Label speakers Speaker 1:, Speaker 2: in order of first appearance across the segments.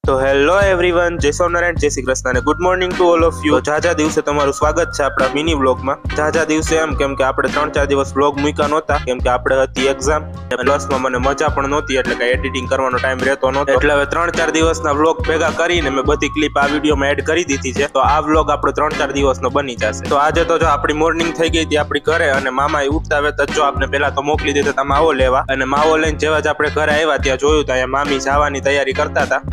Speaker 1: તો hello everyone, જય સોમનારાયણ, જય શ્રી કૃષ્ણ અને good morning to all of you. ઝાઝા દિવસે તમારું સ્વાગત છે આપણા મિની વ્લોગમાં. ઝાઝા દિવસે એમ કેમ કે આપણે 3-4 દિવસ વ્લોગ મૂક્યા નહોતા કેમ કે આપણે હતી એક્ઝામ, પ્લસમાં મને મજા પણ નહોતી એટલે કે એડિટિંગ કરવાનો ટાઈમ રહેતો નહોતો. એટલે હવે 3-4 દિવસના વ્લોગ ભેગા કરીને મેં બધી ક્લિપ આ વિડીયોમાં એડ કરી દીધી છે. તો આ વ્લોગ આપણો 3-4 દિવસનો બની જશે. તો આજે તો જો આપણી મોર્નિંગ થઈ ગઈ હતી આપણી ઘરે, અને મામા ઉઠતા વેત જો આપણે પહેલા તો મોકલી દીધા હતા માવો લેવા, અને માવો લઈને જેવા જ આપણે ઘરે આવ્યા ત્યાં જોયું તો અહીંયા મામી જવાની તૈયારી કરતા હતા.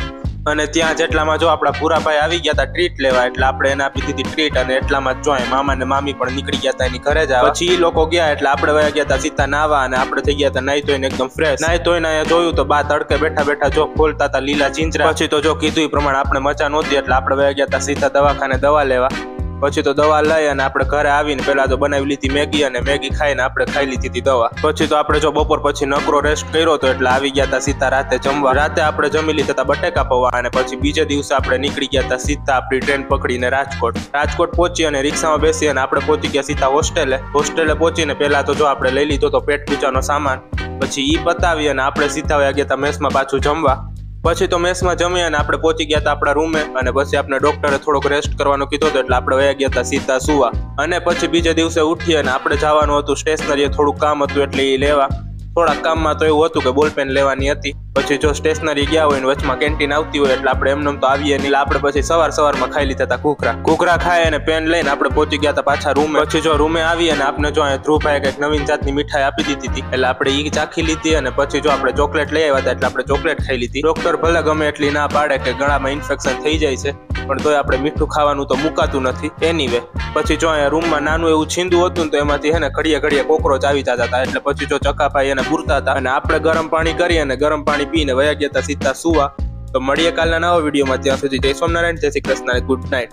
Speaker 1: અને ત્યાં જેટલામાં જો આપણા પૂરાભાઈ આવી ગયા હતા ટ્રીટ લેવા, એટલે આપણે એને આપી દીધી ટ્રીટ, અને એટલામાં જો મામા ને મામી પણ નીકળી ગયા હતા એની ઘરે જ. પછી એ લોકો ગયા એટલે આપણે વયા ગયા હતા સીતા નાવા, અને આપણે થઈ ગયા હતા નાઈ ધોઈને એકદમ ફ્રેશ. નાઈ ધોઈને અહીંયા જોયું તો બા તડકે બેઠા બેઠા જો ખોલતા હતા લીલા ચીંચરા. પછી તો જો કીધું એ પ્રમાણે આપણે મજા નહોતી એટલે આપણે વયા ગયા હતા સીતા દવાખાને દવા લેવા. પછી તો દવા લઈ અને આપણે ઘરે આવીને પેલા તો બનાવી લીધી મેગી, અને મેગી ખાઈને આપણે ખાઈ લીધી હતી દવા. પછી તો આપણે જો બપોર પછી નકરો રેસ્ટ કર્યો તો એટલે આવી ગયા હતા સીતા રાતે જમવા. રાતે આપણે જમી લીધા હતા બટેકા પૌવા, અને પછી બીજે દિવસે આપણે નીકળી ગયા હતા સીતા આપણી ટ્રેન પકડીને રાજકોટ પહોંચી અને રિક્ષામાં બેસી અને આપણે પહોંચી ગયા સીતા હોસ્ટેલે પહોંચીને પેલા તો જો આપણે લઈ લીધો તો પેટ પૂજાનો સામાન. પછી ઈ પતાવી અને આપણે સીધા વયા ગયા હતા મેસમાં પાછું જમવા. પછી તો મેસમાં જમી અને આપણે પહોંચી ગયા હતા આપણા રૂમે, અને પછી આપણે ડોક્ટરે થોડોક રેસ્ટ કરવાનું કીધું હતું એટલે આપણે વયા ગયા હતા સીધા સુવા. અને પછી બીજે દિવસે ઉઠી અને આપણે જવાનું હતું સ્ટેશનરી, થોડુંક કામ હતું એટલે એ લેવા. થોડાક કામમાં તો એવું હતું કે બોલપેન લેવાની હતી. પછી જો સ્ટેશનરી ગયા હોય ને વચમાં કેન્ટીન આવતી હોય એટલે આપણે એમને તો આવીએ નહીં. આપણે પછી સવારમાં ખાઈ લીધા હતા ઘૂઘરા ખાઈ અને પેન લઈને આપણે પહોંચી ગયા હતા પાછા રૂમે. પછી જો રૂમે આવી અને આપણે જો ધ્રુવભાઈ કંઈક નવીન જાતની મીઠાઈ આપી દીધી હતી એટલે આપણે ઈ ચાખી લીધી, અને પછી જો આપણે ચોકલેટ લઈ આવ્યા હતા એટલે આપણે ચોકલેટ ખાઈ લીધી. ડોક્ટર ભલે ગમે એટલી ના પાડે કે ગળામાં ઇન્ફેક્શન થઈ જાય છે, પણ તોય આપણે મીઠું ખાવાનું તો મુકાતું નથી. એનીવે પછી જો અહીંયા રૂમમાં નાનું એવું છીંદું હતું તો એમાંથી હે ને ઘડીએ કોકરોચ આવી જતા હતા, એટલે પછી જો ચકાભાઈ એને પૂરતા હતા, અને આપણે ગરમ પાણી કરી અને ગરમ પાણી પીને વયા ગયા હતા સીધા સુવા. તો મળીએ કાલના નવા વિડીયોમાં. ત્યાં સુધી જય સોમનારાયણ, જય શ્રી કૃષ્ણ, ગુડ નાઇટ.